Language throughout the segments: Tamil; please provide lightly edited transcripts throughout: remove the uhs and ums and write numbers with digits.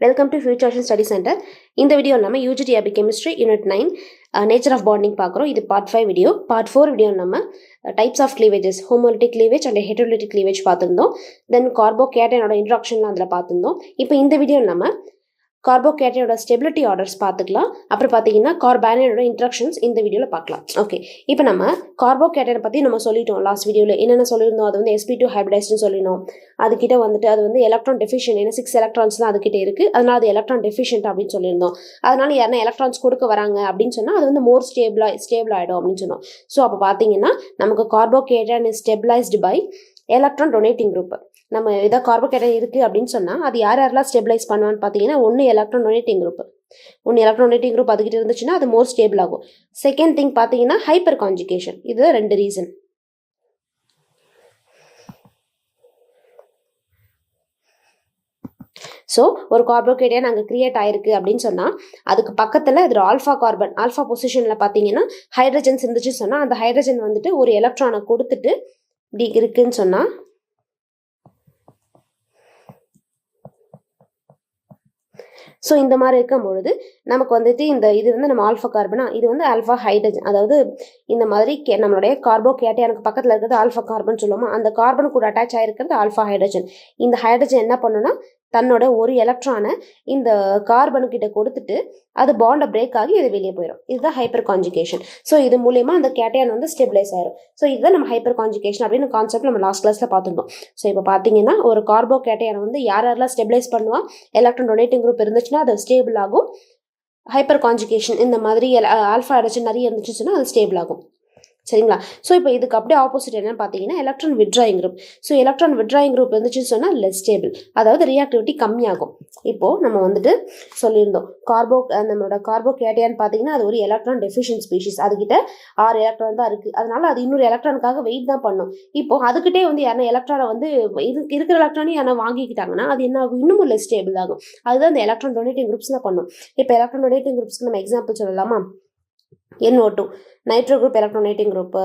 Welcome to future ocean study centre. இந்த வீடியோ நம்ம UGTRB chemistry unit 9 nature of bonding பார்க்குறோம். இது பார்ட் 5 வீடியோ. பார்ட் 4 வீடியோ நம்ம types of cleavages, homolytic cleavage and heterolytic cleavage பார்த்துருந்தோம். தென் கார்போகேட்டைனோட இன்ட்ராக்ஷன்லாம் அதில் பார்த்துருந்தோம். இப்போ இந்த வீடியோ நம்ம கார்போகேட்டைனோட ஸ்டெபிலிட்டி ஆர்டர்ஸ் பார்த்துக்கலாம். அப்புறம் பார்த்தீங்கன்னா கார்பானைனோட இன்ட்ராக்ஷன்ஸ் இந்த வீடியோவில் பார்க்கலாம். ஓகே, இப்போ நம்ம கார்போகேட்டைனை பற்றி நம்ம சொல்லிட்டோம் லாஸ்ட் வீடியோவில். என்னென்ன சொல்லியிருந்தோம், அது வந்து sp2 ஹைப்ரிடைஸ்ட்னு சொல்லினோம். அதுக்கிட்ட வந்துட்டு அது வந்து எலக்ட்ரான் டெஃபிஷியன்ட், ஏன்னா 6 எலக்ட்ரான்ஸ் தான் அதுக்கிட்ட இருக்குது, அதனால் அது எலக்ட்ரான் டெஃபிஷியன்ட் அப்படின்னு சொல்லியிருந்தோம். அதனால யாருன்னா எலக்ட்ரான்ஸ் கொடுக்க வராங்க அப்படின்னு சொன்னால் அது வந்து மோர் ஸ்டேபிள் ஆகிடும் அப்படின்னு சொன்னோம். ஸோ அப்போ பார்த்தீங்கன்னா நமக்கு carbocation is stabilised by electron donating group. நம்ம ஏதாவது கார்போகேட்டைன் இருக்குது அப்படின்னு சொன்னால் அது யாரெல்லாம் ஸ்டெபிளைஸ் பண்ணுவான்னு பார்த்தீங்கன்னா, ஒன்று எலக்ட்ரான் டொனேட்டிங் குரூப் அதுக்கிட்ட இருந்துச்சுன்னா அது மோர் ஸ்டேபிள் ஆகும். செகண்ட் திங் பார்த்தீங்கன்னா ஹைப்பர் கான்ஜுகேஷன். இது 2 ரீசன். ஸோ ஒரு கார்போகேட்டைன் அங்கே கிரியேட் ஆயிருக்கு அப்படின்னு சொன்னால் அதுக்கு பக்கத்தில் இது ஆல்ஃபா கார்பன், ஆல்ஃபா பொசிஷனில் பார்த்தீங்கன்னா ஹைட்ரஜன்ஸ் இருந்துச்சு சொன்னால் அந்த ஹைட்ரஜன் வந்துட்டு ஒரு எலக்ட்ரானை கொடுத்துட்டு இப்படி இருக்குன்னு சொன்னால் ஸோ இந்த மாதிரி இருக்கும் பொழுது நமக்கு வந்துட்டு இது வந்து நம்ம ஆல்ஃபா கார்பனா, இது வந்து ஆல்ஃபா ஹைட்ரஜன். அதாவது இந்த மாதிரி நம்மளுடைய கார்போகேட்டைனுக்கு பக்கத்தில் இருக்கிறது ஆல்ஃபா கார்பன் சொல்லுவோமா, அந்த கார்பன் கூட அட்டாச் ஆகிருக்கிறது ஆல்ஃபா ஹைட்ரஜன். இந்த ஹைட்ரஜன் என்ன பண்ணுன்னா தன்னோட ஒரு எலக்ட்ரானை இந்த கார்பனுக்கிட்ட கொடுத்துட்டு அது பாண்டை பிரேக் ஆகி இது வெளியே போயிடும். இதுதான் ஹைப்பர் கான்ஜுகேஷன். ஸோ இது மூலயமா அந்த கேட்டையான் வந்து ஸ்டெபிளைஸ் ஆயிரும். ஸோ இதுதான் நம்ம ஹைப்பர் கான்ஜுகேஷன் அப்படின்னு கான்செப்ட் நம்ம லாஸ்ட் கிளாஸில் பார்த்துருந்தோம். ஸோ இப்போ பார்த்தீங்கன்னா ஒரு கார்போகேட்டையானை வந்து யாரெல்லாம் ஸ்டெபிளைஸ் பண்ணுவா, எலக்ட்ரான் டொனேட்டிங் குரூப் இருந்துச்சுன்னா அது ஸ்டேபிள் ஆகும். ஹைப்பர் கான்ஜுகேஷன் இந்த மாதிரி ஆல்ஃபா ஹைட்ரஜன் நிறைய இருந்துச்சுன்னு சொன்னால் அது ஸ்டேபிள் ஆகும். சரிங்களா? ஸோ இப்போ இதுக்கு அப்படியே ஆப்போசிட் என்னன்னு பார்த்தீங்கன்னா electron withdrawing group. So electron withdrawing group இருந்துச்சுன்னு சொன்னால் லெஸ் ஸ்டேபிள், அதாவது ரியாக்டிவிட்டி கம்மியாகும். இப்போது நம்ம வந்துட்டு சொல்லியிருந்தோம் நம்மளோட கார்போகேட்டையான்னு பார்த்தீங்கன்னா அது ஒரு எலக்ட்ரான் டெஃபிஷியன்ட் ஸ்பீஷிஸ். அதுக்கிட்ட 6 எலக்ட்ரான் தான் இருக்குது, அதனால அது இன்னொரு எலக்ட்ரானுக்காக வெயிட் தான் பண்ணும். இப்போது அதுக்கிட்டே வந்து யாரா எலக்ட்ரானை வந்து இருக்கிற எலக்ட்ரானையும் யாரா வாங்கிக்கிட்டாங்கன்னா அது என்ன ஆகும், இன்னமும் லெஸ் ஸ்டேபிள் ஆகும். அதுதான் இந்த எலக்ட்ரான் டொனேட்டிங் குரூப்ஸ் தான் பண்ணும். இப்போ எலக்ட்ரான் டொனேட்டிங் குரூப்ஸ்க்கு நம்ம எக்ஸாம்பிள் சொல்லலாமா? NO2 நைட்ரோ குரூப் எலக்ட்ரோனேட்டிங் குரூப்பு,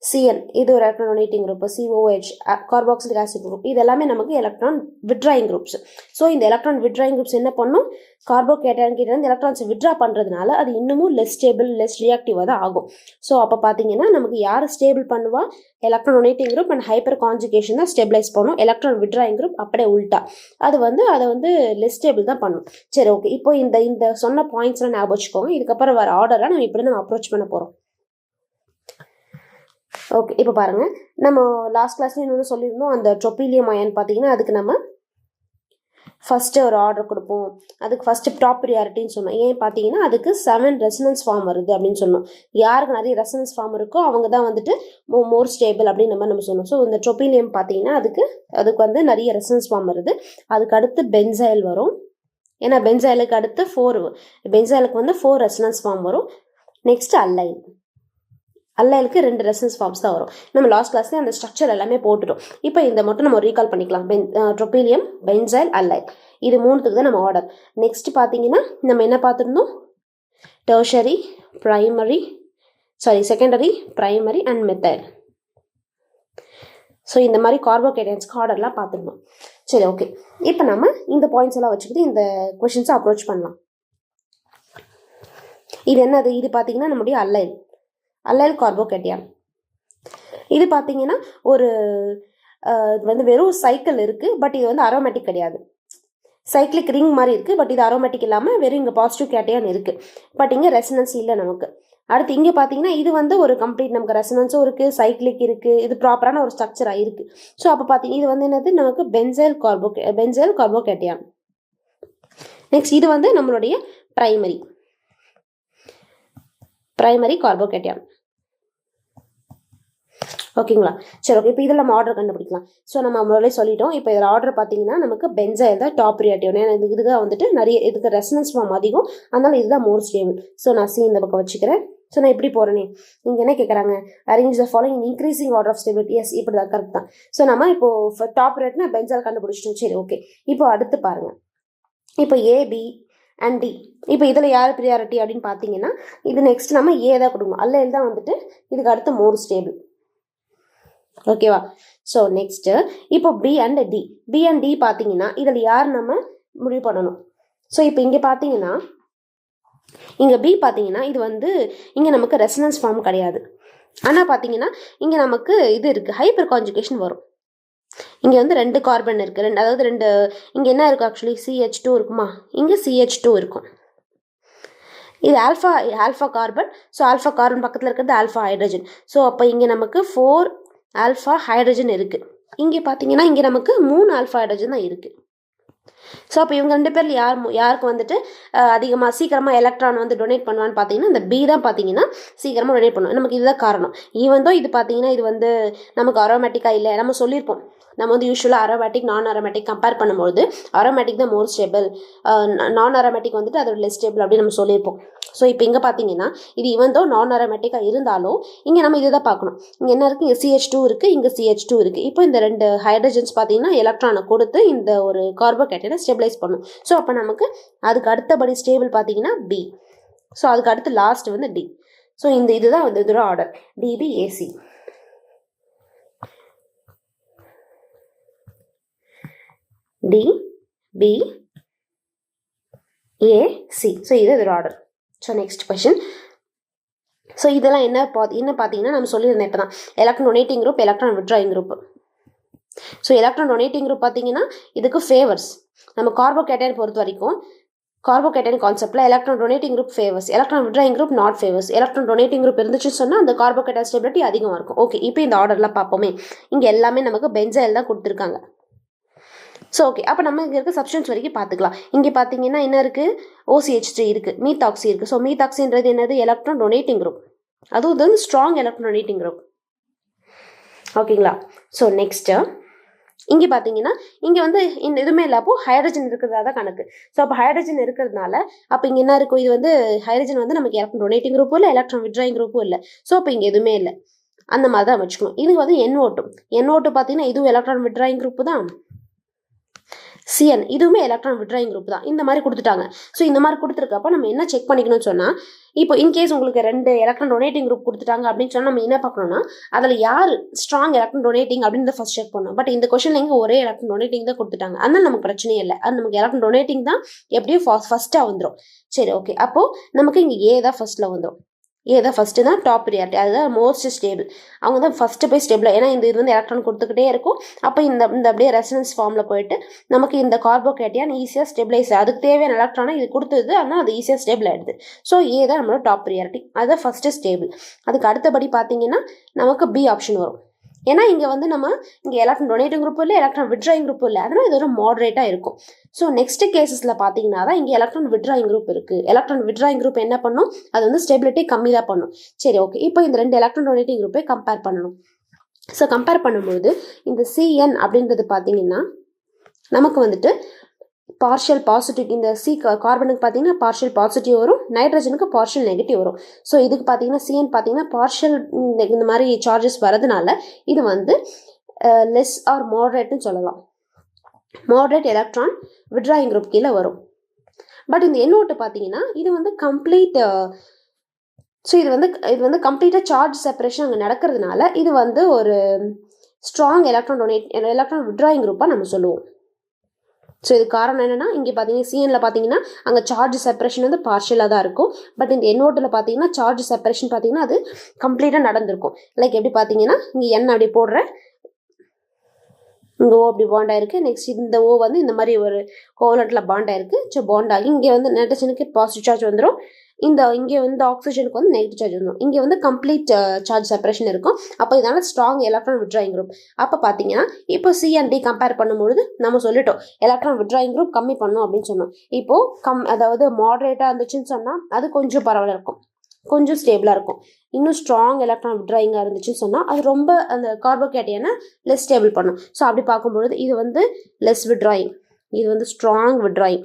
CN இது ஒரு எலக்ட்ரோனேட்டிங் group, COH carboxylic acid group, இது எல்லாமே நமக்கு எலக்ட்ரான் விட்ராயிங் குரூப்ஸ். ஸோ இந்த எலக்ட்ரான் விட்ராயிங் குரூப்ஸ் என்ன பண்ணும், கார்போகேட்டைன் கிட்ட இருந்து எலக்ட்ரான்ஸை விட்ரா பண்ணுறதுனால அது இன்னமும் லெஸ் ஸ்டேபிள், லெஸ் ரியாக்டிவாக தான் ஆகும். ஸோ அப்போ பார்த்தீங்கன்னா நமக்கு யார் ஸ்டேபிள் பண்ணுவா, electron donating group and hyper conjugation தான் ஸ்டெபிளைஸ் பண்ணும். எலக்ட்ரான் விட்ராயிங் குரூப் அப்படியே உல்ட்டா அதை வந்து லெஸ் ஸ்டேபிள் தான் பண்ணும். சரி, ஓகே. இப்போ இந்த சொன்ன பாயிண்ட்ஸ்லாம் ஞாபகம் வச்சுக்கோங்க. இதுக்கப்புறம் வர ஆர்டரை நம்ம இப்படி நம்ம அப்ரோச் பண்ண போகிறோம். ஓகே, இப்போ பாருங்கள், நம்ம லாஸ்ட் கிளாஸ்ல இன்னொன்று சொல்லியிருந்தோம். அந்த ட்ரோபீலியம் அயன் பார்த்தீங்கன்னா அதுக்கு நம்ம ஃபஸ்ட்டு ஒரு ஆர்டர் கொடுப்போம். அதுக்கு ஃபஸ்ட்டு டாப் ப்ரியாரிட்டின்னு சொன்னோம். ஏன் பார்த்தீங்கன்னா அதுக்கு 7 ரெசனன்ஸ் ஃபார்ம் வருது அப்படின்னு சொன்னோம். யாருக்கு நிறைய ரெசனன்ஸ் ஃபார்ம் இருக்கோ அவங்க தான் வந்துட்டு மோர் ஸ்டேபிள் அப்படின்னு நம்ம சொன்னோம். ஸோ இந்த ட்ரோபீலியம் பார்த்தீங்கன்னா அதுக்கு வந்து நிறைய ரெசனன்ஸ் ஃபார்ம் வருது. அதுக்கு அடுத்து பென்சைல் வரும். ஏன்னா பென்சைலுக்கு அடுத்து 4 ரெசனன்ஸ் ஃபார்ம் வரும். நெக்ஸ்ட் அல்லைலுக்கு 2 ரெசனன்ஸ் ஃபார்ம்ஸ் தான் வரும். நம்ம லாஸ்ட் கிளாஸ்ல அந்த ஸ்ட்ரக்சர் எல்லாமே போட்டுட்டோம். இப்போ இந்த மட்டும் நம்ம ரீகால் பண்ணிக்கலாம். ட்ரோபீலியம், பென்சைல், அல்லைல், இது 3த்துக்கு தான் நம்ம ஆர்டர். நெக்ஸ்ட் பார்த்தீங்கன்னா நம்ம என்ன பார்த்துருந்தோம், secondary, primary and methyl. So இந்த மாதிரி கார்போகேட்டைன்ஸ்க்கு ஆர்டர்லாம் பார்த்துருந்தோம். சரி, ஓகே. இப்போ நம்ம இந்த பாயிண்ட்ஸ் எல்லாம் வச்சுக்கிட்டு இந்த கொஷின்ஸை அப்ரோச் பண்ணலாம். இது என்னது, இது பார்த்தீங்கன்னா நம்முடைய அல்லைல் கார்போகேட்டையான். இது பார்த்தீங்கன்னா ஒரு வந்து வெறும் சைக்கிள் இருக்குது, பட் இது வந்து அரோமேட்டிக் கிடையாது. சைக்கிளிக் ரிங் மாதிரி இருக்குது, பட் இது அரோமேட்டிக் இல்லாமல் வெறும் இங்கே பாசிட்டிவ் கேட்டையான் இருக்குது, பட் இங்கே ரெசனன்ஸ் இல்லை நமக்கு. அடுத்து இங்கே பார்த்தீங்கன்னா இது வந்து ஒரு கம்ப்ளீட் நமக்கு ரெசனன்ஸும் இருக்குது, சைக்கிளிக் இருக்குது, இது ப்ராப்பரான ஒரு ஸ்ட்ரக்சராக இருக்குது. ஸோ அப்போ பார்த்தீங்கன்னா இது வந்து என்னது, நமக்கு பென்சைல் கார்போகேட்டையான். நெக்ஸ்ட் இது வந்து நம்மளுடைய பிரைமரி கார்போகேட்டையான். ஓகேங்களா? சரி, ஓகே. இப்போ இதில் நம்ம ஆர்டர் கண்டுபிடிக்கலாம். ஸோ நம்ம முதல்ல சொல்லிட்டோம். இப்போ இதில் ஆர்டர் பார்த்தீங்கன்னா நமக்கு பென்சைல் தான் டாப் ப்ரியாரிட்டி. ஏன்னா இதுதான் வந்துட்டு நிறைய இதுக்கு ரெசனன்ஸ் ஃபார்ம் அதிகம், அதனால இதுதான் மோர் ஸ்டேபிள். ஸோ நான் இந்த பக்கம் வச்சுக்கிறேன். ஸோ நான் எப்படி போகிறேனே, இங்கே என்ன கேட்குறாங்க, arrange the following increasing order of stability. Yes, இப்படி தான், கரெக்ட் தான். ஸோ நம்ம இப்போ டாப் ப்ரியாரிட்டினா பென்சைல் கண்டுபிடிச்சிட்டோம். சரி, ஓகே. இப்போ அடுத்து பாருங்கள், இப்போ AB அண்ட் D. இப்போ இதில் யார் ப்ரியாரிட்டி அப்படின்னு பார்த்தீங்கன்னா இது நெக்ஸ்ட் நம்ம A தான் கொடுக்கணும். அல்லைல் தான் வந்துட்டு இதுக்கு அடுத்து மோர் ஸ்டேபிள். ஓகேவா? ஸோ நெக்ஸ்ட்டு இப்போ B அண்ட் D பார்த்தீங்கன்னா இதில் யார் நம்ம முடிவு பண்ணணும், ஸோ இப்போ இங்கே பார்த்தீங்கன்னா இங்கே பி பார்த்தீங்கன்னா இது வந்து இங்கே நமக்கு ரெசனன்ஸ் ஃபார்ம் கிடையாது. ஆனால் பார்த்தீங்கன்னா இங்கே நமக்கு இது இருக்குது, ஹைப்பர் கான்ஜுகேஷன் வரும். இங்கே வந்து 2 கார்பன் இருக்குது, அதாவது 2 இங்கே என்ன இருக்குது ஆக்சுவலி CH2 இருக்குமா, இங்கே CH2 இருக்கும். இது alpha carbon. So alpha carbon பக்கத்தில் இருக்கிறது ஆல்ஃபா ஹைட்ரஜன். ஸோ அப்போ இங்கே நமக்கு 4 ஆல்ஃபா ஹைட்ரஜன் இருக்குது. இங்கே பார்த்தீங்கன்னா இங்கே நமக்கு 3 ஆல்ஃபா ஹைட்ரஜன் தான் இருக்குது. ஸோ அப்போ இவங்க 2 பேரில் யாருக்கு வந்துட்டு அதிகமாக சீக்கிரமாக எலக்ட்ரான் வந்து டொனேட் பண்ணுவான்னு பார்த்தீங்கன்னா இந்த பி தான் பார்த்தீங்கன்னா சீக்கிரமாக டொனேட் பண்ணுவோம். நமக்கு இதுதான் காரணம். ஈவன் தோ இது பார்த்தீங்கன்னா இது வந்து நமக்கு அரோமேட்டிக்காக இல்லை, நம்ம சொல்லியிருப்போம். நம்ம வந்து யூஸ்வலாக அரோமேட்டிக் நான் அரோமேட்டிக் கம்பேர் பண்ணும்போது அரோமேட்டிக் தான் மோர் ஸ்டேபிள், நான் அரோமேட்டிக் வந்துட்டு அதோட லெஸ் ஸ்டேபிள் அப்படின்னு நம்ம சொல்லியிருப்போம். ஸோ இப்போ இங்கே பார்த்தீங்கன்னா இது ஈவன் தோ நான் அரோமேட்டிக்காக இருந்தாலும் இங்கே நம்ம இதை தான் பார்க்கணும். இங்கே என்ன இருக்குது, இங்கே CH2 இருக்குது, இங்கே CH2 இருக்குது. இப்போ இந்த 2 ஹைட்ரஜன்ஸ் பார்த்தீங்கன்னா எலக்ட்ரானை கொடுத்து இந்த ஒரு கார்போகேட்டைனை ஸ்டெபிலைஸ் பண்ணும். ஸோ அப்போ நமக்கு அதுக்கு அடுத்தபடி ஸ்டேபிள் பார்த்தீங்கன்னா பி. ஸோ அதுக்கு அடுத்து லாஸ்ட் வந்து டி. ஸோ இதுதான் வந்து இதோட ஆர்டர் DBAC. DBAC. ஸோ இது இதோட order. So next question. So இதெல்லாம் என்ன பார்த்தீங்கன்னா நம்ம சொல்லியிருந்தேன் இப்போ தான், electron donating group, electron withdrawing group. So electron donating group பார்த்தீங்கன்னா இதுக்கு ஃபேவர்ஸ். நம்ம கார்போகேட்டைன் பொறுத்த வரைக்கும் கார்போகேட்டைன் கான்செப்டில் electron donating group favours, electron withdrawing group not favours. Electron donating group இருந்துச்சுன்னு சொன்னால் அந்த கார்போகேட்டைன் ஸ்டெபிலிட்டி அதிகமாக இருக்கும். ஓகே, இப்போ இந்த ஆர்டர்லாம் பார்ப்போமே. இங்கே எல்லாமே நமக்கு பென்சைல் தான் கொடுத்துருக்காங்க. ஸோ ஓகே, அப்போ நம்ம இங்கே இருக்க சப்ஸ்டன்ஸ் வரைக்கும் பார்த்துக்கலாம். இங்கே பார்த்தீங்கன்னா என்ன இருக்குது, OCH3 இருக்குது, மீத்தாக்சி இருக்குது. ஸோ மீத்தாக்சின்றது என்னது, எலக்ட்ரான் டொனேட்டிங் குரூப். அதுவும் வந்து ஸ்ட்ராங் எலக்ட்ரான் டொனேட்டிங் குரூப். ஓகேங்களா. ஸோ நெக்ஸ்ட்டு இங்கே பார்த்தீங்கன்னா இங்கே வந்து இந்த எதுவுமே இல்லை, அப்போது ஹைட்ரஜன் இருக்கிறதா தான் கணக்கு. ஸோ அப்போ ஹைட்ரஜன் இருக்கிறதுனால அப்போ இங்கே என்ன இருக்கும், இது வந்து ஹைட்ரஜன் வந்து நமக்கு எலக்ட்ரான் டொனேட்டிங் குரூப்பும் இல்லை, எலக்ட்ரான் விட்ராயிங் குரூப்பும் இல்லை. ஸோ அப்போ இங்கே எதுவுமே இல்லை, அந்த மாதிரி தான் வச்சுக்கணும். இது வந்து NO2 பார்த்தீங்கன்னா இதுவும் எலக்ட்ரான் விட்ராயிங் குரூப்பு தான். CN இதுவுமே எலக்ட்ரான் விட்ராயிங் குரூப் தான். இந்த மாதிரி கொடுத்துட்டாங்க. ஸோ இந்த மாதிரி கொடுத்துருக்கப்போ நம்ம என்ன செக் பண்ணிக்கணும்னு சொன்னால், இப்போ இன்கேஸ் உங்களுக்கு 2 எலக்ட்ரான் டொனேட்டிங் குரூப் கொடுத்துட்டாங்க அப்படின்னு சொன்னால் நம்ம என்ன பார்க்கணும்னா அதில் யார் ஸ்ட்ராங் எலக்ட்ரான் டொனேட்டிங் அப்படின்னு ஃபர்ஸ்ட் செக் பண்ணணும். பட் இந்த கொஸ்டின்ல இங்கே ஒரே எலக்ட்ரான் டொனேட்டிங் தான் கொடுத்துட்டாங்க, அதனால நமக்கு பிரச்சனையே இல்லை. அது நமக்கு எலக்ட்ரான் டொனேட்டிங் தான் எப்படியும் ஃபர்ஸ்ட்டாக வந்துடும். சரி ஓகே, அப்போது நமக்கு இங்கே ஏ தான் ஃபர்ஸ்ட்டில் வந்துடும். ஏதான் ஃபஸ்ட்டு தான் டாப் ப்ரியாரிட்டி, அதுதான் மோஸ்ட் ஸ்டேபிள். அவங்க தான் ஃபஸ்ட்டு போய் ஸ்டேபிள், ஏன்னா இது வந்து எலக்ட்ரான் கொடுத்துக்கிட்டே இருக்கும். அப்போ இந்த அப்படியே ரெசனன்ஸ் ஃபார்மில் போயிட்டு நமக்கு இந்த கார்போகேட்டையான் ஈஸியாக ஸ்டெபிளைஸ், அதுக்கு தேவையான எலக்ட்ரானை இது கொடுத்தது, ஆனால் அது ஈஸியாக ஸ்டேபிள் ஆகிடுது. ஸோ ஏ தான் நம்மளோட டாப் ப்ரியாரிட்டி, அதுதான் ஃபஸ்ட்டு ஸ்டேபிள். அதுக்கு அடுத்தபடி பார்த்தீங்கன்னா நமக்கு பி ஆப்ஷன் வரும். ஏன்னா இங்கே வந்து நம்ம இங்கே எலக்ட்ரான் டொனேட்டிங் குரூப் இல்லை, எலக்ட்ரான் விட்ராயிங் குரூப் இல்லை, அதனால் இது ஒரு மாடரேட்டாக இருக்கும். ஸோ நெக்ஸ்ட் கேசஸில் பார்த்தீங்கன்னா தான் இங்கே எலக்ட்ரான் விட்ராயிங் குரூப் இருக்குது. எலக்ட்ரான் விட்ராயிங் குரூப் என்ன பண்ணும், அது வந்து ஸ்டெபிலிட்டி கம்மி தான் பண்ணும். சரி ஓகே, இப்போ இந்த 2 எலக்ட்ரான் டொனேட்டிங் குரூப்பை கம்பேர் பண்ணணும். ஸோ கம்பேர் பண்ணும்போது இந்த CN அப்படின்றது பார்த்தீங்கன்னா நமக்கு வந்துட்டு பார்ஷியல் பாசிட்டிவ், இந்த கார்பனுக்கு பார்த்தீங்கன்னா பார்ஷியல் பாசிட்டிவ் வரும், நைட்ரஜனுக்கு பார்ஷியல் நெகட்டிவ் வரும். ஸோ இதுக்கு பார்த்தீங்கன்னா CN பார்த்தீங்கன்னா பார்ஷியல் இந்த மாதிரி சார்ஜஸ் வரதுனால இது வந்து லெஸ் ஆர் மாடரேட்னு சொல்லலாம். மாடரேட் எலக்ட்ரான் விட்ராயிங் குரூப் கீழே வரும். பட் இந்த NO2 பார்த்தீங்கன்னா இது வந்து கம்ப்ளீட், ஸோ இது வந்து கம்ப்ளீட்டாக சார்ஜ் செப்பரேஷன் அங்கே நடக்கிறதுனால இது வந்து ஒரு ஸ்ட்ராங் எலக்ட்ரான் விட்ராயிங் குரூப்பாக நம்ம சொல்லுவோம். ஸோ இது காரணம் என்னென்னா இங்கே பார்த்தீங்கன்னா CNல பார்த்தீங்கன்னா அங்கே சார்ஜ் செப்பரேஷன் வந்து பார்ஷியலாக தான் இருக்கும். பட் இந்த NO2ல பார்த்தீங்கன்னா சார்ஜ் செப்பரேஷன் பார்த்தீங்கன்னா அது கம்ப்ளீட்டாக நடந்திருக்கும். லைக் எப்படி பார்த்தீங்கன்னா இங்கே N அப்படி போடுறேன், இங்கே O அப்படி பாண்ட் ஆயிருக்கு, நெக்ஸ்ட் இந்த O வந்து இந்த மாதிரி ஒரு கோவலண்ட்டில் பாண்ட் ஆயிருக்கு. ஸோ பாண்ட் ஆகி இங்கே வந்து நைட்ரஜனுக்கு பாசிட்டிவ் சார்ஜ் வந்துடும், இங்கே வந்து ஆக்சிஜனுக்கு வந்து நெகட்டிவ் சார்ஜ் வந்துடும். இங்கே வந்து கம்ப்ளீட் சார்ஜ் செப்பரேஷன் இருக்கும். அப்போ இதனால ஸ்ட்ராங் எலக்ட்ரான் விட்ராயிங் குரூப். அப்போ பார்த்தீங்கன்னா இப்போ CND கம்பேர் பண்ணும்பொழுது நம்ம சொல்லிட்டோம் எலக்ட்ரான் விட்ராயிங் குரூப் கம்மி பண்ணும் அப்படின்னு சொன்னோம். இப்போது அதாவது மாடரேட்டாக இருந்துச்சுன்னு சொன்னால் அது கொஞ்சம் பரவாயில்ல இருக்கும், கொஞ்சம் ஸ்டேபிளாக இருக்கும். இன்னும் ஸ்ட்ராங் எலக்ட்ரான் விட்ராயிங்காக இருந்துச்சுன்னு சொன்னால் அது ரொம்ப அந்த கார்போகேட்டையானை லெஸ் ஸ்டேபிள் பண்ணும். ஸோ அப்படி பார்க்கும்பொழுது இது வந்து லெஸ் விட்ராயிங், இது வந்து ஸ்ட்ராங் விட்ராயிங்,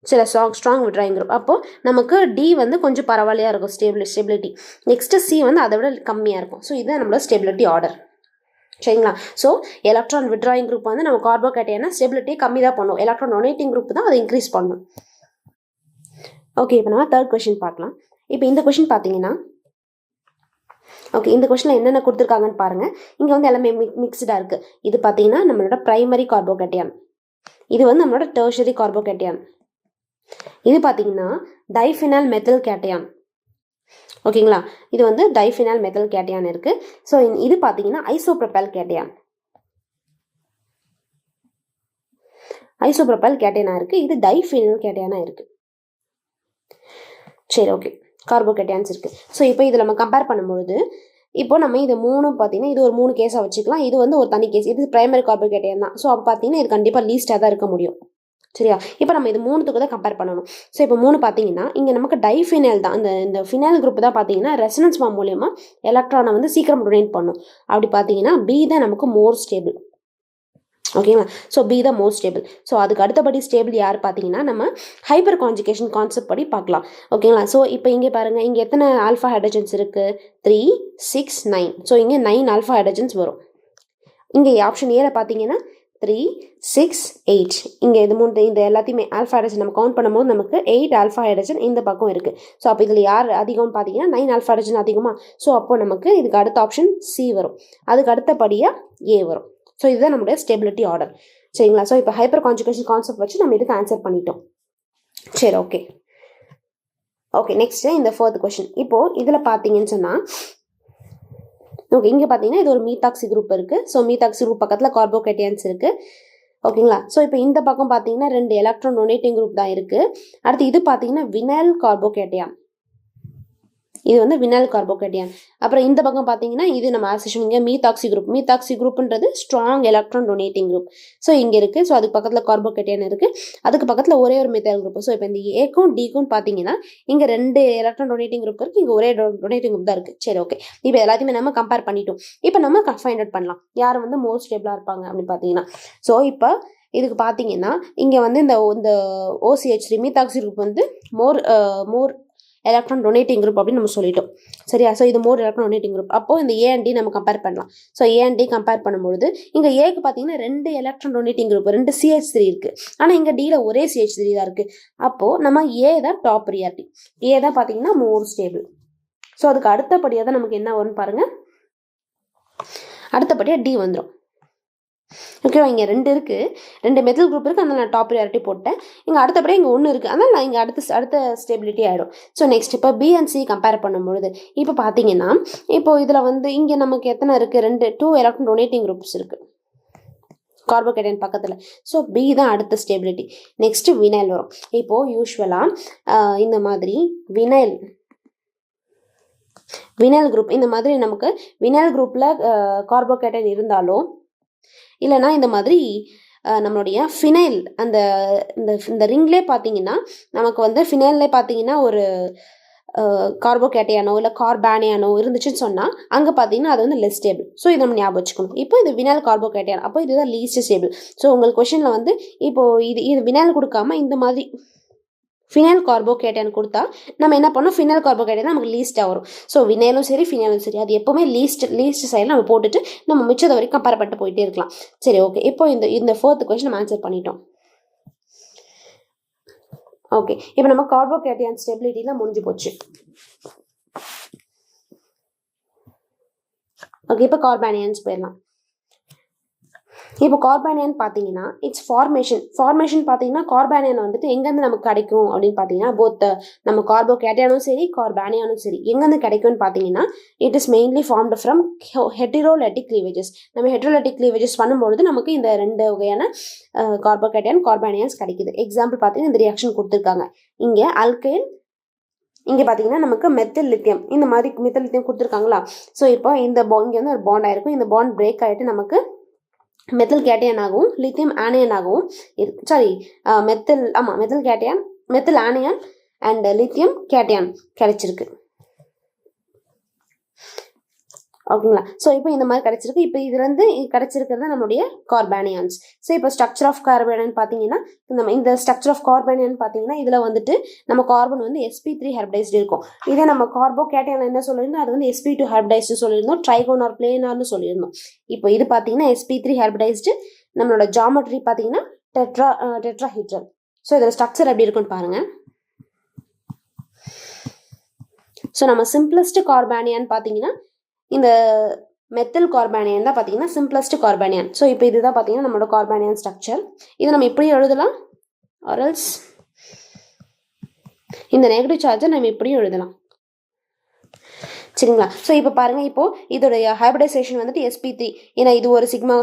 சில ஸ்ட்ராங் விட்ராயிங் குரூப். அப்போது நமக்கு D வந்து கொஞ்சம் பரவாயில்லையாக இருக்கும் ஸ்டெபிலிட்டி. நெக்ஸ்ட்டு C வந்து அதை விட கம்மியாக இருக்கும். ஸோ இதுதான் நம்மளோட ஸ்டெபிலிட்டி ஆர்டர். சரிங்களா. ஸோ எலக்ட்ரான் விட்ராயிங் குரூப் வந்து நம்ம கார்போகேட்டையானா ஸ்டெபிலிட்டி கம்மி தான் பண்ணும், எலக்ட்ரான் டொனேட்டிங் குரூப் தான் அதை இன்க்ரீஸ் பண்ணும். ஓகே, இப்போ நம்ம தேர்ட் கொஸ்டின் பார்க்கலாம். இப்போ இந்த கொஸ்டின் பார்த்தீங்கன்னா ஓகே, இந்த கொஸ்டினில் என்னென்ன கொடுத்துருக்காங்கன்னு பாருங்கள். இங்கே வந்து எல்லாமே மிக்ஸ்டாக இருக்குது. இது பார்த்தீங்கன்னா நம்மளோட ப்ரைமரி கார்போகேட்டையான், இது வந்து நம்மளோட டெர்ஷரி கார்போகேட்டையான், இது பார்த்தீங்கன்னா டைஃபினால் மெத்தில் கேட்டையான். ஓகேங்களா, இது வந்து டைஃபினால் மெத்தில் கேட்டையான் இருக்கு. ஸோ இது பார்த்தீங்கன்னா ஐசோப்ரோபைல் கேட்டையான். ஐசோப்ரோபைல் கேட்டையானா இருக்கு, இது டைஃபினால் கேட்டையானா இருக்கு. சரி, ஓகே, கார்போகேட்டையான்ஸ் இருக்கு. ஸோ இப்போ இதில் நம்ம கம்பேர் பண்ணும்பொழுது இப்போ நம்ம இது 3 பார்த்தீங்கன்னா இது ஒரு 3 கேஸாக வச்சுக்கலாம். இது வந்து ஒரு தனி கேஸ், இது பிரைமரி கார்போகேட்டையான் தான். ஸோ அப்போ பார்த்தீங்கன்னா இது கண்டிப்பாக லீஸ்ட்டாக தான் இருக்க முடியும். சரியா, இப்போ நம்ம இது 3த்துக்கு தான் கம்பேர் பண்ணணும். ஸோ இப்போ 3 பார்த்தீங்கன்னா இங்கே நமக்கு டைஃபினைல் தான், இந்த ஃபினைல் குரூப் தான் பார்த்தீங்கன்னா ரெசனன்ஸ் ஃபார்ம் மூலியமா எலக்ட்ரானை வந்து சீக்கிரம் டொனேட் பண்ணும். அப்படி பார்த்தீங்கன்னா பி தான் நமக்கு மோர் ஸ்டேபிள். ஓகேங்களா, ஸோ பி தான் மோர் ஸ்டேபிள். ஸோ அதுக்கு அடுத்தபடி ஸ்டேபிள் யார் பார்த்தீங்கன்னா நம்ம ஹைப்பர் கான்ஜுகேஷன் கான்செப்ட் படி பார்க்கலாம். ஓகேங்களா, ஸோ இப்போ இங்கே பாருங்கள், இங்கே எத்தனை ஆல்ஃபா ஹைட்ரஜன்ஸ் இருக்குது? 3, 6, 9. ஸோ இங்கே 9 ஆல்ஃபா ஹைட்ரஜன்ஸ் வரும். இங்கே ஆப்ஷன் ஏல பார்த்தீங்கன்னா 3, 6, 8. இங்கே இது 3 இந்த எல்லாத்தையுமே ஆல்ஃபா ஹைட்ரஜன் நம்ம கவுண்ட் பண்ணும்போது நமக்கு 8 ஆல்ஃபா ஹைட்ரஜன் இந்த பக்கம் இருக்குது. ஸோ அப்போ இதில் யார் அதிகம்னு பார்த்தீங்கன்னா 9 ஆல்ஃபா ஹைட்ரஜன் அதிகமாக. ஸோ அப்போ நமக்கு இதுக்கு அடுத்த ஆப்ஷன் சி வரும், அதுக்கு அடுத்தபடியாக ஏ வரும். ஸோ இதுதான் நம்மளுடைய ஸ்டெபிலிட்டி ஆர்டர். சரிங்களா, ஸோ இப்போ ஹைப்பர் கான்ஜுகேஷன் கான்செப்ட் வச்சு நம்ம இதுக்கு ஆன்சர் பண்ணிட்டோம். சரி, ஓகே. நெக்ஸ்ட்டு இந்த 4th கொஸ்டின். இப்போது இதில் பார்த்தீங்கன்னு சொன்னால் ஓகே, இங்கே பார்த்தீங்கன்னா இது ஒரு மீத்தாக்சி குரூப் இருக்குது. ஸோ மீத்தாக்சி குரூப் பக்கத்தில் கார்போகேட்டையான்ஸ் இருக்குது. ஓகேங்களா, ஸோ இப்போ இந்த பக்கம் பார்த்தீங்கன்னா 2 எலக்ட்ரான் டொனேட்டிங் குரூப் தான் இருக்குது. அடுத்து இது பார்த்தீங்கன்னா வினைல் கார்போகேட்டையான், இது வந்து வினைல் கார்போகேட்டையான். அப்புறம் இந்த பக்கம் பார்த்தீங்கன்னா இது நம்ம ஆசிஷன் இங்கே மீத்தாக்சி குரூப். மீத்தாக்சி குரூப்ன்றது strong electron donating group. So இங்கே இருக்குது. ஸோ அதுக்கு பக்கத்தில் கார்போகேட்டையான் இருக்குது, அதுக்கு பக்கத்தில் ஒரே ஒரு மெத்தைல் குரூப். ஸோ இப்போ இந்த ஏக்கும் டிக்கும் பார்த்தீங்கன்னா இங்கே 2 எலக்ட்ரான் டொனேட்டிங் குரூப் இருக்குது, இங்கே ஒரே டொனேட்டிங் குரூப் தான் இருக்குது. சரி, ஓகே, இப்போ எல்லாத்தையுமே நம்ம கம்பேர் பண்ணிட்டோம். இப்போ நம்ம ஃபைண்ட் அவுட் பண்ணலாம் யார் வந்து மோர் ஸ்டேபிளாக இருப்பாங்க அப்படின்னு பார்த்தீங்கன்னா. ஸோ இப்போ இதுக்கு பார்த்தீங்கன்னா இங்கே வந்து இந்த OCH3 மீத்தாக்சி குரூப் வந்து மோர் எலக்ட்ரான் டொனேட்டிங் குரூப் அப்படின்னு நம்ம சொல்லிட்டோம். சரியா, ஸோ இது மோர் எலக்ட்ரான் டொனேட்டிங் குரூப். அப்போ இந்த ஏ அண்ட் டி நம்ம கம்பேர் பண்ணலாம். So A and D compare பண்ணும்பொழுது இங்கே ஏக்கு பார்த்தீங்கன்னா 2 எலக்ட்ரான் டொனேட்டிங் குரூப், 2 CH3 இருக்குது. ஆனால் இங்கே டியில் ஒரே CH3 தான் இருக்குது. அப்போது நம்ம ஏ தான் டாப் ப்ரியாரிட்டி, ஏ தான் பார்த்தீங்கன்னா மோர் ஸ்டேபிள். ஸோ அதுக்கு அடுத்தபடியாக தான் நமக்கு என்ன வரும்னு பாருங்கள், அடுத்தபடியாக டி வந்துடும். ஓகேவா, இங்கே 2 இருக்குது, 2 மெத்தில் குரூப் இருக்குது, அதனால் நான் டாப் ப்ரியாரிட்டி போட்டேன். இங்கே அடுத்தபடியாக இங்கே 1 இருக்குது, அதனால் நான் இங்கே அடுத்த ஸ்டெபிலிட்டி ஆகிடும். ஸோ நெக்ஸ்ட் இப்போ பி அண்ட் சி கம்பேர் பண்ணும்பொழுது இப்போ பார்த்தீங்கன்னா இப்போ இதில் வந்து இங்கே நமக்கு எத்தனை இருக்குது? 2 எலக்ட்ரான் டொனேட்டிங் குரூப்ஸ் இருக்குது கார்போகேட்டையான் பக்கத்தில். ஸோ பி தான் அடுத்த ஸ்டெபிலிட்டி. நெக்ஸ்ட்டு வினைல் வரும். இப்போது யூஸ்வலாக இந்த மாதிரி வினைல் குரூப் இந்த மாதிரி நமக்கு வினைல் குரூப்பில் கார்போகேட்டையான் இருந்தாலும் இல்லைனா இந்த மாதிரி நம்மளுடைய ஃபினைல் இந்த ரிங்லேயே பார்த்தீங்கன்னா நமக்கு வந்து ஃபினைல்லே பார்த்தீங்கன்னா ஒரு கார்போகேட்டையானோ இல்லை கார்பானியானோ இருந்துச்சுன்னு சொன்னால் அங்கே பார்த்தீங்கன்னா அது வந்து லெஸ் ஸ்டேபிள். ஸோ இதை நம்ம ஞாபகம் வச்சுக்கணும். இப்போ இது வினைல் கார்போகேட்டையான், அப்போ இதுதான் லீஸ்ட் ஸ்டேபிள். ஸோ உங்களுக்கு கொஷனில் வந்து இப்போது இது வினைல் கொடுக்காம இந்த மாதிரி ஃபினைல் கார்போகேட்டையான் கொடுத்தா நம்ம என்ன பண்ணோம், ஃபினைல் கார்போகேட்டையான் நமக்கு லீஸ்ட்டாக வரும். ஸோ வினைலும் சரி ஃபினைலும் சரி அது எப்போவுமே லீஸ்ட் சைடில் நம்ம போட்டுட்டு நம்ம மிச்சத்தை வரைக்கும் கம்பேர் பண்ணிட்டு போயிட்டே இருக்கலாம். சரி, ஓகே, இப்போ இந்த 4th கொஸ்டின் நம்ம ஆன்சர் பண்ணிட்டோம். ஓகே, இப்போ நம்ம கார்போகேட்டையான் ஸ்டெபிலிட்டிலாம் முடிஞ்சு போச்சு. ஓகே, இப்போ கார்பானியான்ஸ் போயிடலாம். இப்போ கார்பானியான் பார்த்தீங்கன்னா இட்ஸ் ஃபார்மேஷன் பார்த்தீங்கன்னா கார்பானியான் வந்துட்டு எங்கேருந்து நமக்கு கிடைக்கும் அப்படின்னு பார்த்தீங்கன்னா போத் நம்ம கார்போகேட்டையானும் சரி கார்பானியானும் சரி எங்கேருந்து கிடைக்கும்னு பார்த்தீங்கன்னா it is mainly formed from heterolytic cleavages. நம்ம ஹெட்ரோலைட்டிக் க்ளீவேஜஸ் பண்ணும்பொழுது நமக்கு இந்த 2 வகையான கார்பானியான்ஸ் கிடைக்குது. எக்ஸாம்பிள் பார்த்தீங்கன்னா இந்த ரியாக்ஷன் கொடுத்துருக்காங்க. இங்கே அல்கைல், இங்கே பார்த்தீங்கன்னா நமக்கு மெத்தில் லித்தியம், இந்த மாதிரி மெத்தில் லித்தியம் கொடுத்துருக்காங்களா. ஸோ இப்போ இங்கே வந்து ஒரு பாண்ட் ஆயிருக்கும், இந்த பாண்ட் பிரேக் ஆகிட்டு நமக்கு மெத்தில் கேட்டையான் ஆகவும் லித்தியம் ஆனியன் ஆகவும் methyl onion and lithium cation கிடைச்சிருக்கு. ஓகேங்களா, ஸோ இப்போ இந்த மாதிரி கிடைச்சிருக்கு. இப்போ இதுலேருந்து கிடைச்சிருக்கிறது நம்மளுடைய கார்பானியான்ஸ். ஸோ இப்போ ஸ்ட்ரக்சர் ஆஃப் கார்பானியான் பார்த்தீங்கன்னா இந்த ஸ்ட்ரக்சர் ஆஃப் கார்பானியான் பார்த்தீங்கன்னா இதில் வந்துட்டு நம்ம கார்பன் வந்து sp3 ஹைப்ரைடைஸ்டு இருக்கும். இதே நம்ம கார்போகேட்டையான் என்ன சொல்லியிருந்தோம், அது வந்து sp2 ஹைப்ரைடைஸ்டு சொல்லியிருந்தோம், ட்ரைகோன் ஆர் பிளேனார்னு சொல்லியிருந்தோம். இப்போ இது பார்த்தீங்கன்னா sp3 ஹைப்ரைடைஸ்டு, நம்மளோட ஜாமெட்ரி பார்த்தீங்கன்னா டெட்ராஹீட்ரல். ஸோ இதில் ஸ்ட்ரக்சர் எப்படி இருக்குன்னு பாருங்கள். ஸோ நம்ம சிம்பிளஸ்ட் கார்பானியான் பார்த்தீங்கன்னா இந்த மெத்தில் கார்பானியான் தான் பார்த்தீங்கன்னா சிம்பிளஸ்ட் கார்பானியான். ஸோ இப்போ இதுதான் பார்த்தீங்கன்னா நம்மளோட கார்பானியான் ஸ்ட்ரக்சர். இதை நம்ம இப்படி எழுதலாம், ஆர்எல்ஸ் இந்த நெகட்டிவ் சார்ஜை நம்ம இப்படியும் எழுதலாம். சரிங்களா? ஸோ இப்போ பாருங்கள், இப்போது இதோடைய ஹைபிரிடைசேஷன் வந்துட்டு sp3. ஏன்னா இது ஒரு சிக்மா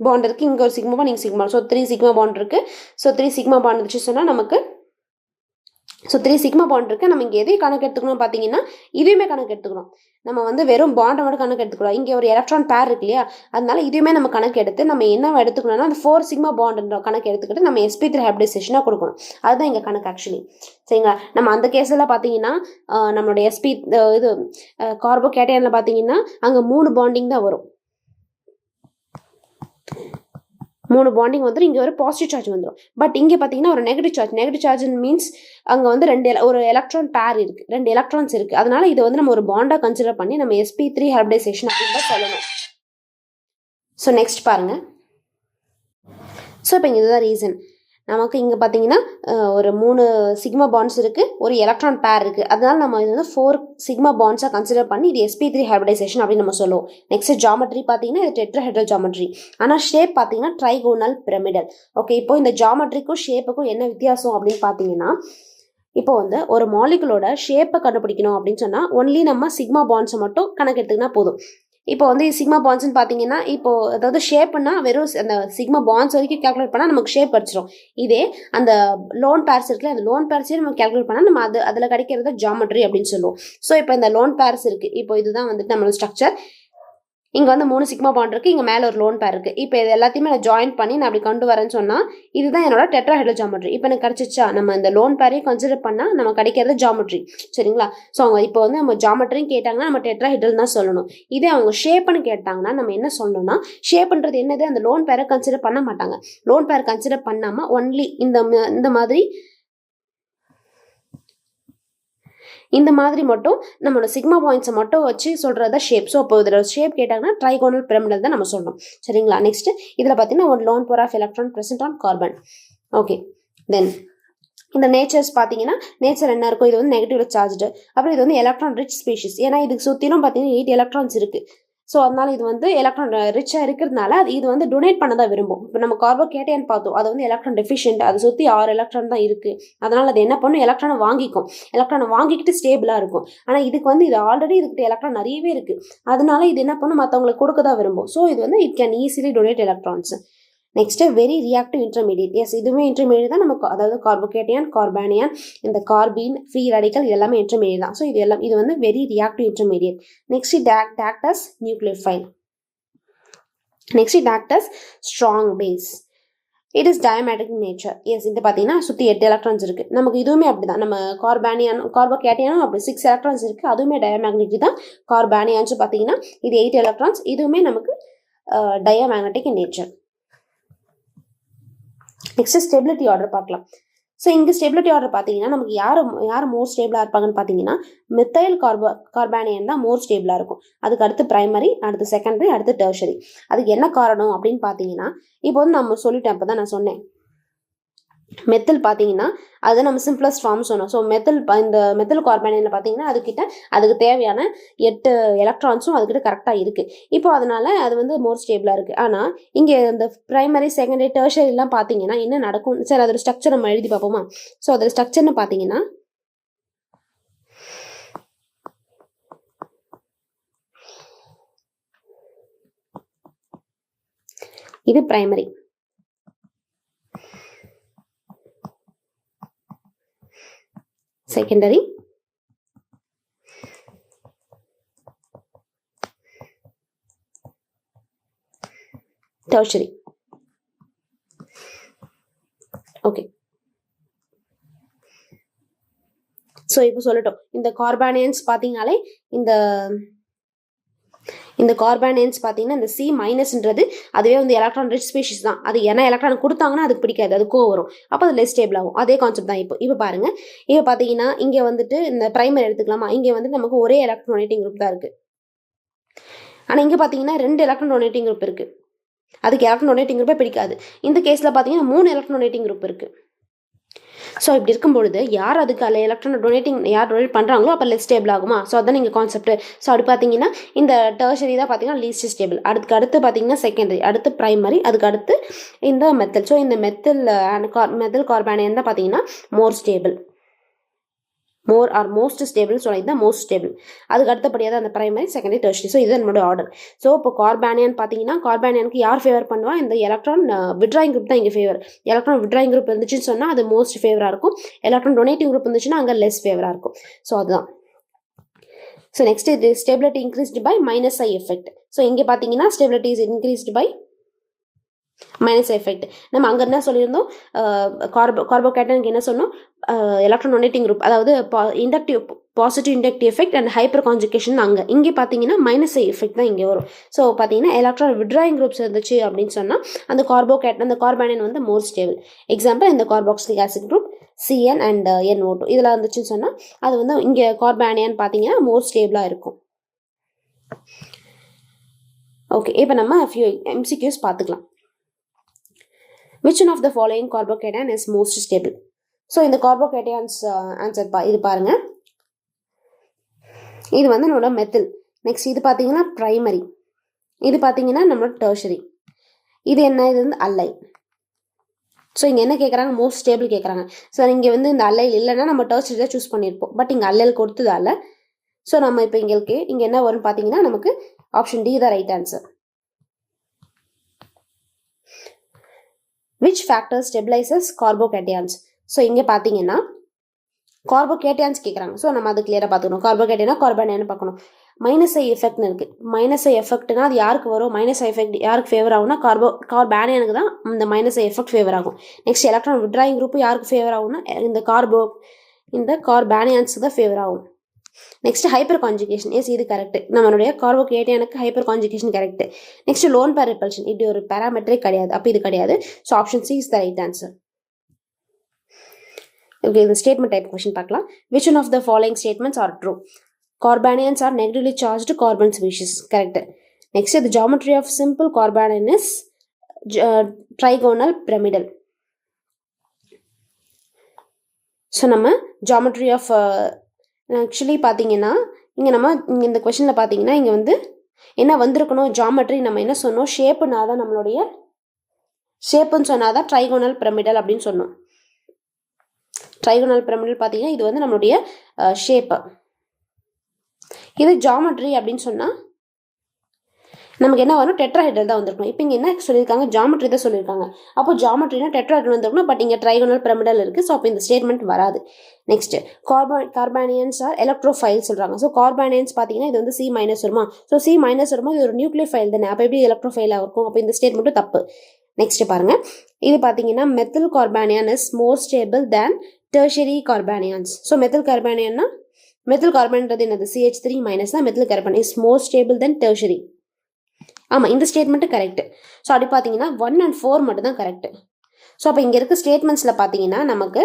பாண்ட் இருக்குது, இங்கே ஒரு சிக்மா பாண்ட், இங்கே சிக்மா. ஸோ 3 சிக்மா பாண்ட் இருக்குது. ஸோ 3 சிக்மா பாண்ட் இருந்துச்சு சொன்னால் நமக்கு 3 சிக்மா பாண்ட் இருக்குது. நம்ம இங்கே எதையும் கணக்கு எடுத்துக்கணும் பார்த்தீங்கன்னா இதுவுமே கணக்கு எடுத்துக்கணும். நம்ம வந்து வெறும் பாண்டை மட்டும் கணக்கு எடுத்துக்கலாம். இங்கே ஒரு எலக்ட்ரான் பேர் இருக்கு இல்லையா, அதனால இதுவுமே நம்ம கணக்கு எடுத்து நம்ம என்ன எடுத்துக்கணும்னா அந்த 4 சிக்மா பாண்ட் கணக்கு எடுத்துக்கிட்டு நம்ம sp3 ஹைபிரிடைசேஷனாக கொடுக்கணும். அதுதான் இங்கே கணக்கு ஆக்சுவலி. சரிங்களா? நம்ம அந்த கேஸில் பார்த்தீங்கன்னா நம்மளோட இது கார்போகேட்டையனில் பார்த்தீங்கன்னா அங்கே 3 பாண்டிங் தான் வரும். 3 பாண்டிங் வந்துடும். இங்கே ஒரு பாசிட்டிவ் சார்ஜ் வந்துடும். பட் இங்கே பார்த்தீங்கன்னா ஒரு நெகட்டிவ் சார்ஜ் மீன்ஸ் அங்கே வந்து ஒரு எலக்ட்ரான் பேர் இருக்குது, 2 எலக்ட்ரான்ஸ் இருக்குது. அதனால இதை வந்து நம்ம ஒரு பாண்டாக கன்சிடர் பண்ணி நம்ம sp3 ஹைபிரிடைசேஷன் அப்படின்னு தான் சொல்லணும். ஸோ நெக்ஸ்ட் பாருங்கள். ஸோ இப்போ இங்கே இதுதான் ரீசன். நமக்கு இங்கே பார்த்தீங்கன்னா ஒரு 3 சிக்மா பாண்ட்ஸ் இருக்குது, ஒரு எலக்ட்ரான் பேர் இருக்குது. அதனால நம்ம இது வந்து 4 சிக்மா பாண்ட்ஸாக கன்சிடர் பண்ணி இது sp3 ஹைபிரிடைசேஷன் அப்படின்னு நம்ம சொல்லுவோம். நெக்ஸ்ட் ஜாமெட்ரி பார்த்தீங்கன்னா இது டெட்ராஹெட்ரல் ஜாமெட்ரி. ஆனால் ஷேப் பார்த்தீங்கன்னா ட்ரைகோனல் பிரமிடல். ஓகே, இப்போ இந்த ஜாமெட்ரிக்கும் ஷேப்புக்கும் என்ன வித்தியாசம் அப்படின்னு பார்த்தீங்கன்னா, இப்போ வந்து ஒரு மாலிகுலோட ஷேப்பை கண்டுபிடிக்கணும் அப்படின்னு சொன்னால் ஒன்லி நம்ம சிக்மா பாண்ட்ஸை மட்டும் கணக்கு எடுத்துக்கினா போதும். இப்போ வந்து சிக்மா பாண்ட்ஸ்ன்னு பார்த்தீங்கன்னா, இப்போ அதாவது ஷேப்னா வெறும் அந்த சிக்மா பாண்ட்ஸ் வரைக்கும் கேல்குலேட் பண்ணால் நமக்கு ஷேப் படிச்சிடும். இதே அந்த லோன் பேர்ஸ் இருக்குல்ல, அந்த லோன் பேர்ஸே நம்ம கேல்குலேட் பண்ணால் நம்ம அதில் கிடைக்கிறது ஜாமெட்ரி அப்படின்னு சொல்லுவோம். ஸோ இப்போ இந்த லோன் பேர்ஸ் இருக்குது. இப்போ இதுதான் வந்துட்டு நம்மளோட ஸ்ட்ரக்சர். இங்கே வந்து 3 சிக்மா பாண்ட் இருக்குது, இங்கே மேலே ஒரு லோன் பேர் இருக்குது. இப்போ இது எல்லாத்தையுமே நான் ஜாயின் பண்ணி நான் அப்படி கொண்டு வரேன்னு சொன்னால் இதுதான் என்னோட டெட்ராஹெட்ரல் ஜாமெட்ரி. இப்போ எனக்கு கிடச்சிச்சா? நம்ம இந்த லோன் பேரையும் கன்சிடர் பண்ணால் நம்ம கிடைக்கிறது ஜாமெட்ரி. சரிங்களா? ஸோ அவங்க இப்போ வந்து நம்ம ஜாமெட்ரின்னு கேட்டாங்கன்னா நம்ம டெட்ராஹெட்ரல் தான் சொல்லணும். இதே அவங்க ஷேப்னு கேட்டாங்கன்னா நம்ம என்ன சொல்லணும்னா, ஷேப்ன்றது என்னது, அந்த லோன் பேரை கன்சிடர் பண்ண மாட்டாங்க. லோன் பேர் கன்சிடர் பண்ணாமல் ஒன்லி இந்த மாதிரி மட்டும் நம்மளோட சிக்மா பாயிண்ட்ஸை மட்டும் வச்சு சொல்கிறத ஷேப். ஸோ இப்போ இதில் ஷேப் கேட்டாங்கன்னா ட்ரைகோனல் பிரமிடல் தான் நம்ம சொல்லணும். சரிங்களா? நெக்ஸ்ட் இதில் பார்த்தீங்கன்னா ஒரு lone pair of electron present on carbon. Okay, then இந்த நேச்சர்ஸ் பார்த்தீங்கன்னா நேச்சர் என்ன இருக்கும், இது வந்து நெகட்டிவ்ல சார்ஜ்டு. அப்புறம் இது வந்து எலக்ட்ரான் ரிச் ஸ்பீஷிஸ். ஏன்னா இதுக்கு சுற்றிலும் பார்த்தீங்கன்னா 8 எலக்ட்ரான்ஸ் இருக்குது. ஸோ அதனால இது வந்து எலக்ட்ரான் ரிச்சாக இருக்கிறதுனால இது வந்து டொனேட் பண்ண தான் விரும்பும். இப்போ நம்ம கார்போகேட்டையன் பார்த்தோம், அது வந்து எலக்ட்ரான் டெஃபிஷியன்ட். அதை சுற்றி 6 எலக்ட்ரான் தான் இருக்குது. அதனால் அது என்ன பண்ணும், எலக்ட்ரானை வாங்கிக்கிட்டு ஸ்டேபிளாக இருக்கும். ஆனால் இதுக்கு வந்து இது ஆல்ரெடி இதுக்கிட்ட எலக்ட்ரான் நிறையவே இருக்குது. அதனால இது என்ன பண்ணும், மற்றவங்களுக்கு கொடுக்க தான் விரும்பும். ஸோ இது வந்து it can easily donate electrons. Next very reactive intermediate. Yes, இதுவுமே இன்டர்மீடியட் தான். நமக்கு அதாவது கார்போகேட்டையன், கார்பானியன், இந்த கார்பீன், ஃப்ரீ ரேடிக்கல் எல்லாமே இன்டர்மீடியட் தான். ஸோ இது வந்து very reactive intermediate. Next it act as nucleophile. Next it act as strong base. It is diamagnetic nature. Yes, இது பார்த்தீங்கன்னா சுற்றி 8 எலக்ட்ரான்ஸ் இருக்குது. நமக்கு இதுவுமே அப்படி தான். நம்ம கார்போகேட்டையனும் அப்படி 6 எலக்ட்ரான்ஸ் இருக்குது. அதுவுமே டயமேக்னெட்டிக் தான். கார்பானியான்ஸும் பார்த்தீங்கன்னா இது 8 எலக்ட்ரான்ஸ். இதுவுமே நமக்கு diamagnetic nature. Next stability order பார்க்கலாம். ஸோ இங்கே ஸ்டெபிலிட்டி ஆர்டர் பார்த்தீங்கன்னா நமக்கு யார் மோர் ஸ்டேபிளாக இருப்பாங்கன்னு பார்த்தீங்கன்னா மெத்தைல் கார்பானியன் தான் மோர் ஸ்டேபிளாக இருக்கும். அதுக்கு அடுத்து பிரைமரி, அடுத்து செகண்டரி, அடுத்து டெர்ஷரி. அதுக்கு என்ன காரணம் அப்படின்னு பார்த்தீங்கன்னா, இப்போ வந்து நம்ம சொல்லிட்டேன், அப்போ தான் நான் சொன்னேன், மெத்தில் பார்த்தீங்கன்னா அது நம்ம சிம்பிளஸ்ட் ஃபார்ம் சொன்னோம். ஸோ இந்த மெத்தில் கார்பானியனில் பார்த்தீங்கன்னா அதுக்கு தேவையான 8 எலக்ட்ரான்ஸும் அதுக்கிட்ட கரெக்டாக இருக்குது. இப்போ அதனால அது வந்து மோர் ஸ்டேபிளாக இருக்குது. ஆனால் இங்கே இந்த பிரைமரி, செகண்டரி, டெர்ஷரிலாம் பார்த்தீங்கன்னா என்ன நடக்கும், சார் அதோட ஸ்ட்ரக்சர் நம்ம எழுதி பார்ப்போமா? ஸோ அதோட ஸ்ட்ரக்சர்னு பார்த்தீங்கன்னா இது primary, secondary, tertiary. Okay, so இப்போ சொல்லட்டும், இந்த கார்பானியன்ஸ் பார்த்தீங்கனாலே இந்த கார்பானியன்ஸ் பார்த்தீங்கன்னா இந்த C- ன்றது அதுவே வந்து எலக்ட்ரான் ரிச் ஸ்பீஷிஸ் தான். அது ஏன்னா எலக்ட்ரான் கொடுத்தாங்கன்னா அதுக்கு பிடிக்காது, அது கோவம் வரும். அப்போ அது லெஸ் ஸ்டேபிள் ஆகும். அதே கான்செப்ட் தான். இப்போ பாருங்க, இப்போ பார்த்தீங்கன்னா இங்கே வந்துட்டு இந்த பிரைமரி எடுத்துக்கலாமா, இங்கே வந்து நமக்கு ஒரே எலக்ட்ரான் டொனேட்டிங் குரூப் தான் இருக்குது. ஆனால் இங்கே பார்த்தீங்கன்னா 2 எலக்ட்ரான் டொனேட்டிங் குரூப் இருக்குது. அதுக்கு எலக்ட்ரான் டொனேட்டிங் குரூப்பே பிடிக்காது. இந்த கேஸில் பார்த்தீங்கன்னா 3 எலக்ட்ரான் டொனேட்டிங் குரூப் இருக்குது. ஸோ இப்படி இருக்கும்பொழுது யார் அதுக்கு அதில் எலக்ட்ரான் டொனேட் பண்ணுறாங்களோ அப்போ லெஸ் ஸ்டேபிள் ஆகுமா? ஸோ அதான் நீங்கள் கான்செப்ட். ஸோ அப்படி பார்த்தீங்கன்னா இந்த டெர்ஷரி தான் பார்த்தீங்கன்னா லீஸ்ட் ஸ்டேபிள். அடுத்து பார்த்தீங்கன்னா செகண்டரி, அடுத்து பிரைமரி, அதுக்கு அடுத்து இந்த மெத்தில். ஸோ இந்த மெத்தில் கார்பானியன் தான் பார்த்தீங்கன்னா மோர் stable. More or most stable சொல்லி தான் மோஸ்ட் ஸ்டேபிள். அதுக்கு அடுத்தபடியாக தான் அந்த பிரைமரி, செகண்டரி, டெர்ஷரி. ஸோ இது நம்மளோட ஆர்டர். ஸோ இப்போ கார்பானியன் பார்த்தீங்கன்னா கார்பானியனுக்கு யார் ஃபேவர் பண்ணுவா? இந்த எலக்ட்ரான் விட்ராயிங் குரூப் தான் இங்கே ஃபேவர். எலக்ட்ரான் விட்ராயிங் குரூப் இருந்துச்சுன்னு சொன்னால் அது மோஸ்ட் ஃபேவராக இருக்கும். எலக்ட்ரான் டொனேட்டிங் குரூப் இருந்துச்சுன்னா அங்கே லெஸ் ஃபேவராக இருக்கும். ஸோ அதுதான். ஸோ நெக்ஸ்ட் இது stability increased by minus I effect. So இங்கே பார்த்தீங்கன்னா stability is increased by minus effect. நம்ம அங்கே என்ன சொல்லியிருந்தோம்? கார்போகேட்டனுக்கு என்ன சொன்னோம்? எலக்ட்ரான் டொனேட்டிங் குரூப், அதாவது inductive positive inductive effect and hyperconjugation அங்கே. இங்கே பார்த்தீங்கன்னா மைனஸ் ஐ எஃபெக்ட் தான் இங்கே வரும். ஸோ பார்த்தீங்கன்னா எலக்ட்ரான் விட்ராயிங் குரூப்ஸ் இருந்துச்சு அப்படின்னு சொன்னால் அந்த கார்பானியன் வந்து மோர் ஸ்டேபிள். எக்ஸாம்பிள் இந்த carboxylic acid group CN and NO2 இதில் இருந்துச்சுன்னு சொன்னால் அது வந்து இங்கே கார்பானியன் பார்த்தீங்கன்னா மோர் ஸ்டேபிளாக இருக்கும். ஓகே, இப்போ நம்ம ஃபியூ MCQs பார்த்துக்கலாம். Which one of the following carbocation is most stable? So இந்த கார்போகேட்டன்ஸ் ஆன்சர் இது பாருங்க. இது வந்து நம்மளோட மெத்தில். நெக்ஸ்ட் இது பார்த்தீங்கன்னா பிரைமரி. இது பார்த்தீங்கன்னா நம்மளோட டெர்ஷரி. இது என்ன? இது வந்து அல்லைல். ஸோ இங்கே என்ன கேட்குறாங்க? மோஸ்ட் ஸ்டேபிள் கேட்குறாங்க. ஸோ இங்கே வந்து இந்த அல்லைல் இல்லைன்னா நம்ம டெர்ஷரி தான் சூஸ் பண்ணியிருப்போம். பட் இங்கே அல்லைல் கொடுத்ததால ஸோ நம்ம இப்போ இங்கே என்ன வரும்னு பார்த்தீங்கன்னா நமக்கு ஆப்ஷன் டி தான் right answer. Which factor stabilizes carbocations? So இங்கே பார்த்தீங்கன்னா கார்போகேட்டன்ஸ் கேட்குறாங்க. ஸோ நம்ம அது கிளியராக பார்த்துக்கணும். கார்போகேட்டனா கார்பானியன் பார்க்கணும். மைனஸ் ஐ எஃபெக்ட்னு இருக்குது. மைனஸ் ஐ எஃபெக்ட்னா அது யாருக்கு வரும்? மைனஸ் ஐ எஃபெக்ட் யாருக்கு ஃபேவர் ஆகும்னா கார்பானியனுக்கு தான் இந்த மைனஸ் ஐ எஃபெக்ட் ஃபேவர் ஆகும். நெக்ஸ்ட் எலக்ட்ரான் விட்ராயிங் குரூப் யாருக்கு ஃபேவர் ஆகும்னா இந்த கார்பானியன்ஸுக்கு தான் ஃபேவர் ஆகும். Next hyperconjugation. எஸ், இது கரெக்ட். நம்மளுடைய கார்போகேட்டனுக்கு hyperconjugation correct. Next lone pair repulsion. இப்படி ஒரு பேராமெட்ரே கிடையாது. அப்போ இது கிடையாது. So option C is the right answer. Okay, இந்த ஸ்டேட்மெண்ட் டைப் கொஸ்டின் பார்க்கலாம். Which one of the following statements are true? Carbanions are negatively charged carbon species. Correct. Next the geometry of simple carbanion is trigonal pyramidal. So நம்ம ஜாமெட்ரி ஆஃப் ஆக்சுவலி பார்த்தீங்கன்னா இங்கே இந்த கொஷனில் பார்த்தீங்கன்னா இங்கே வந்து என்ன வந்திருக்கணும்? ஜாமெட்ரி நம்ம என்ன சொன்னோம்? ஷேப்புனா தான் நம்மளுடைய ஷேப்புன்னு சொன்னால் தான் ட்ரைகோனல் பிரமிடல் அப்படின்னு சொன்னோம். ட்ரைகோனல் பிரமிடல் பார்த்தீங்கன்னா இது வந்து நம்மளுடைய ஷேப்பு. இது ஜாமெட்ரி அப்படின்னு சொன்னால் நமக்கு என்ன வரும்? டெட்ராஹெட்ரல் தான் வந்திருக்கணும். இப்போ இங்கே என்ன சொல்லியிருக்காங்க? ஜாமெட்ரி தான் சொல்லியிருக்காங்க. அப்போ ஜாமெட்ரினா டெட்ராஹெட்ரல் வந்திருக்கணும். பட் இங்கே ட்ரைகோனல் பிரமிடல் இருக்குது. ஸோ அப்போ இந்த ஸ்டேட்மெண்ட் வராது. நெக்ஸ்ட் கார்பானியன்ஸ் ஆர் எலக்ட்ரோஃபைல் சொல்கிறாங்க. ஸோ கார்பானியன்ஸ் பார்த்தீங்கன்னா இது வந்து C- வருமா? ஸோ C- வரும்போது இது ஒரு நியூக்ளியோஃபைல் தானே. அப்போ எப்படி எலக்ட்ரோஃபைலாக இருக்கும்? அப்போ இந்த ஸ்டேட்மெண்ட்டும் தப்பு. நெக்ஸ்ட் பாருங்க, இது பார்த்தீங்கன்னா methyl carbanion is more stable than tertiary carbanions. So methyl கார்பானியன்றது என்னது? CH3- தான். Methyl carbon is more stable than tertiary. ஆமாம், இந்த ஸ்டேட்மெண்ட்டு கரெக்ட். ஸோ அப்படி பார்த்தீங்கன்னா 1 and 4 மட்டும் தான் கரெக்ட். ஸோ அப்போ இங்கே இருக்க ஸ்டேட்மெண்ட்ஸில் பார்த்தீங்கன்னா நமக்கு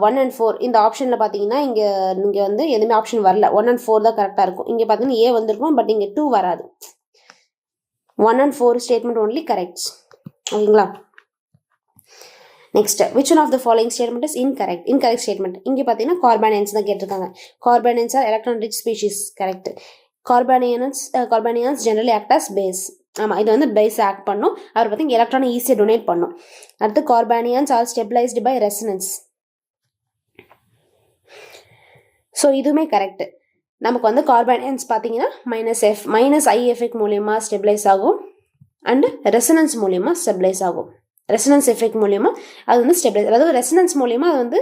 1 and 4 இந்த ஆப்ஷனில் பார்த்தீங்கன்னா இங்கே வந்து எதுவுமே ஆப்ஷன் வரல. 1 and 4 தான் கரெக்டாக இருக்கும். இங்கே பார்த்தீங்கன்னா A வந்திருக்கும். பட் இங்கே 2 வராது. 1 and 4 ஸ்டேட்மெண்ட் ஒன்லி கரெக்ட். ஓகேங்களா? Next which one of the following statement is incorrect statement. இங்கே பார்த்தீங்கன்னா கார்பானியன்ஸ் தான் கேட்டிருக்காங்க. Carbanions are electron rich species. Correct. Carbanions generally act as base. ஆமாம், இது வந்து பேஸ் ஆக்ட் பண்ணும். அவர் பார்த்தீங்கன்னா எலக்ட்ரானை ஈஸியாக டொனேட் பண்ணும். அடுத்து carbanions are stabilised by resonance. So இதுவுமே கரெக்ட். நமக்கு வந்து கார்பானியன்ஸ் பார்த்தீங்கன்னா மைனஸ் ஐ எஃபெக்ட் மூலயமா ஸ்டெபிளைஸ் ஆகும் அண்ட் ரெசனன்ஸ் மூலயமா ஸ்டெபிளைஸ் ஆகும். ரெசனன்ஸ் எஃபெக்ட் மூலயமா அது வந்து ஸ்டெபிளைஸ், அதாவது ரெசனன்ஸ் மூலயமா அது வந்து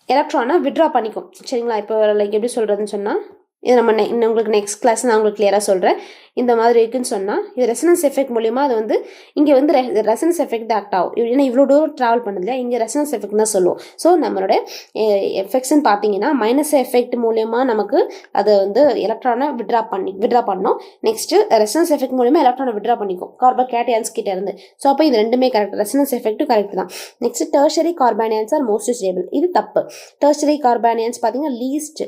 எலக்ட்ரானை விட்ரா பண்ணிக்கும். சரிங்களா? இப்போ லைக் எப்படி சொல்கிறதுன்னு சொன்னால் இது நம்ம உங்களுக்கு நெக்ஸ்ட் கிளாஸ் நான் உங்களுக்கு கிளியராக சொல்கிறேன். இந்த மாதிரி இருக்குன்னு சொன்னால் இது ரெசனன்ஸ் எஃபெக்ட் மூலிமா அது வந்து இங்கே வந்து ரெசனன்ஸ் எஃபெக்ட் ஆக்ட் ஆகும். ஏன்னா இவ்வளோ தூரம் ட்ராவல் பண்ணது இல்லையா, இங்கே ரெசனன்ஸ் எஃபெக்ட் தான் சொல்லுவோம். ஸோ நம்மளோட எஃபெக்ட்ஸ்ன்னு பார்த்தீங்கன்னா மைனஸ் எஃபெக்ட் மூலயமா நமக்கு அதை வந்து எலக்ட்ரானை விட்ரா பண்ணோம். நெக்ஸ்ட்டு ரெசனன்ஸ் எஃபெக்ட் மூலயமா எலக்ட்ரானை விட்ரா பண்ணிக்கும் கார்போகேட்டன்ஸ் கிட்ட இருந்து. ஸோ அப்போ இது ரெண்டுமே கரெக்ட். ரெசனன்ஸ் எஃபெக்ட்டும் கரெக்ட் தான். Next tertiary carbanions are most stable. இது தப்பு. டெர்ஷரி கார்பானியன்ஸ் பார்த்தீங்கன்னா லீஸ்ட்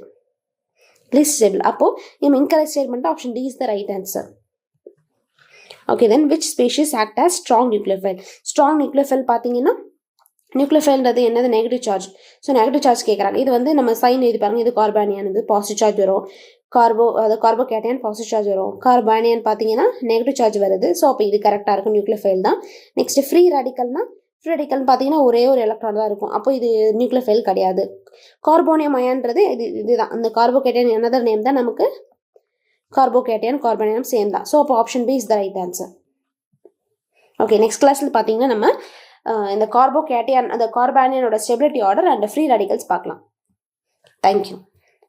stable. அப்போ நம்ம incorrect statement option D is the right answer. Okay, then which species act as strong nucleophile. Strong nucleophile பார்த்தீங்கன்னா நியூக்ளியோஃபைல்ன்றது என்னது? Negative charge. So negative charge கேட்குறாங்க. இது வந்து நம்ம சைன் எழுதி பாருங்க. இது கார்பானியன், இது பாசிட்டிவ் சார்ஜ் வரும். கார்போகேட்டயன் பாசிட்டிவ் சார்ஜ் வரும். கார்பானியன் பார்த்தீங்கன்னா நெகட்டிவ் சார்ஜ் வருது. ஸோ அப்போ இது கரெக்டாக இருக்கும். நியூக்ளியோஃபைல் தான். நெக்ஸ்ட் ஃப்ரீ ரேடிக்கல்னா ஃப்ரீ ரேடிக்கல்னு பார்த்தீங்கன்னா ஒரே ஒரு எலக்ட்ரான் தான் இருக்கும். அப்போ இது நியூக்ளியோஃபைல் கிடையாது. கார்போனியம் அயான்றது இதுதான். இந்த கார்போகேட்டையன் another நேம் தான் நமக்கு கார்போகேட்டையன், கார்போனியம் சேம் தான். ஸோ அப்போ option B is the right answer. Okay, next கிளாஸில் பார்த்தீங்கன்னா நம்ம இந்த கார்போகேட்டையன் அந்த கார்பானியனோட stability order and free radicals பார்க்கலாம். தேங்க்யூ.